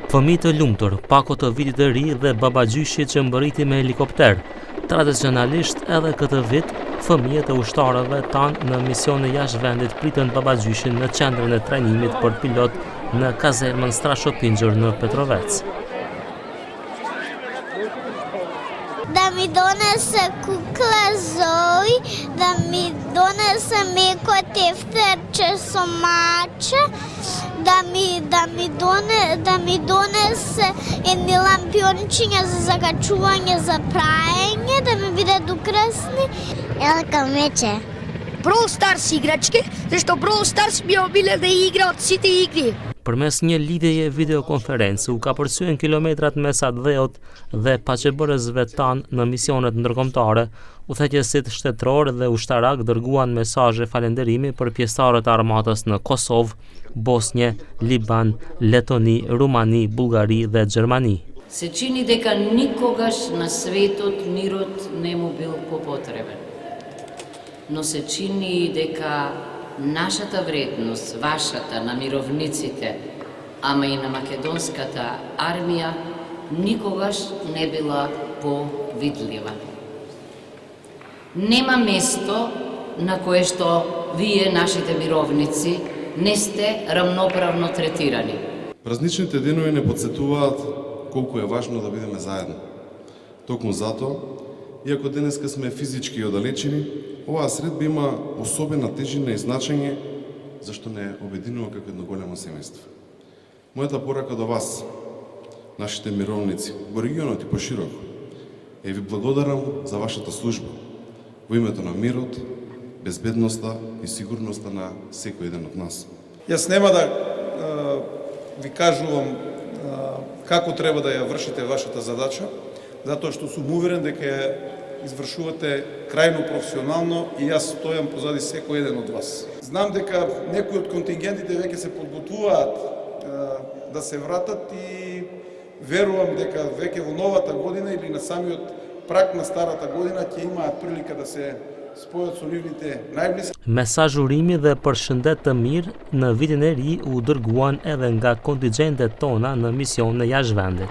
Fëmijë të lumtur, pako të vitit të ri dhe babagjyshi që mbërriti me helikopter. Tradicionalisht edhe këtë vit, fëmijët e ushtarëve tanë në misione jashtë vendit pritën babagjyshin në qendrën e trajnimit për pilot në kazermën Strashopinxhur në Petrovec. Da mi donese kukla Zoj, da mi donese meko tefter që somače, da mi donese jedni lampiončinja za zagačuvanje za prajenje, da mi bude ukrasni. Елка мече. Brawl Stars играчки, зашто Brawl Stars ми обиле да игра од сите игри. Përmes një lidhjeje videokonferencë u ka përsyen kilometrat mesat dheut dhe paqebërësve tanë në misionet ndërkombëtare, udhëheqësit shtetëror dhe ushtarak dërguan mesazhe falënderimi për pjesëtarët e armatës në Kosovë, Bosnje, Liban, Letoni, Rumani, Bullgari dhe Gjermani. Се чини дека никогаш на светот мирот не му бил попотребен. Но се чини и дека нашата вредност, вашата, на мировниците, ама и на македонската армија, никогаш не била повидлива. Нема место на кое што вие, нашите мировници, не сте рамноправно третирани. Празничните денови не подсетуваат колку е важно да бидеме заедно. Токму затоа, иако денеска сме физички оддалечени, оваа средба има особена тежина и значење, зашто не обединува како едно големо семејство. Мојата порака до вас, нашите мировници, во регионот и пошироко, е ви благодарам за вашата служба, во името на мирот, безбедноста и сигурноста на секој еден од нас. Јас нема да ви кажувам како треба да ја вршите вашата задача, затоа што сум уверен дека ја извршувате крајно професионално и јас стојам позади секој еден од вас. Знам дека некои од контингентите веќе се подготвуваат да се вратат и верувам дека веќе во новата година или на самиот прак на старата година ќе имаат прилика да се спојат со нивните најблиски. Mesazhurimi dhe përshëndet të mirë në vitin e ri u dërguan edhe nga kontingjentet tona në mision në jashtë vendit.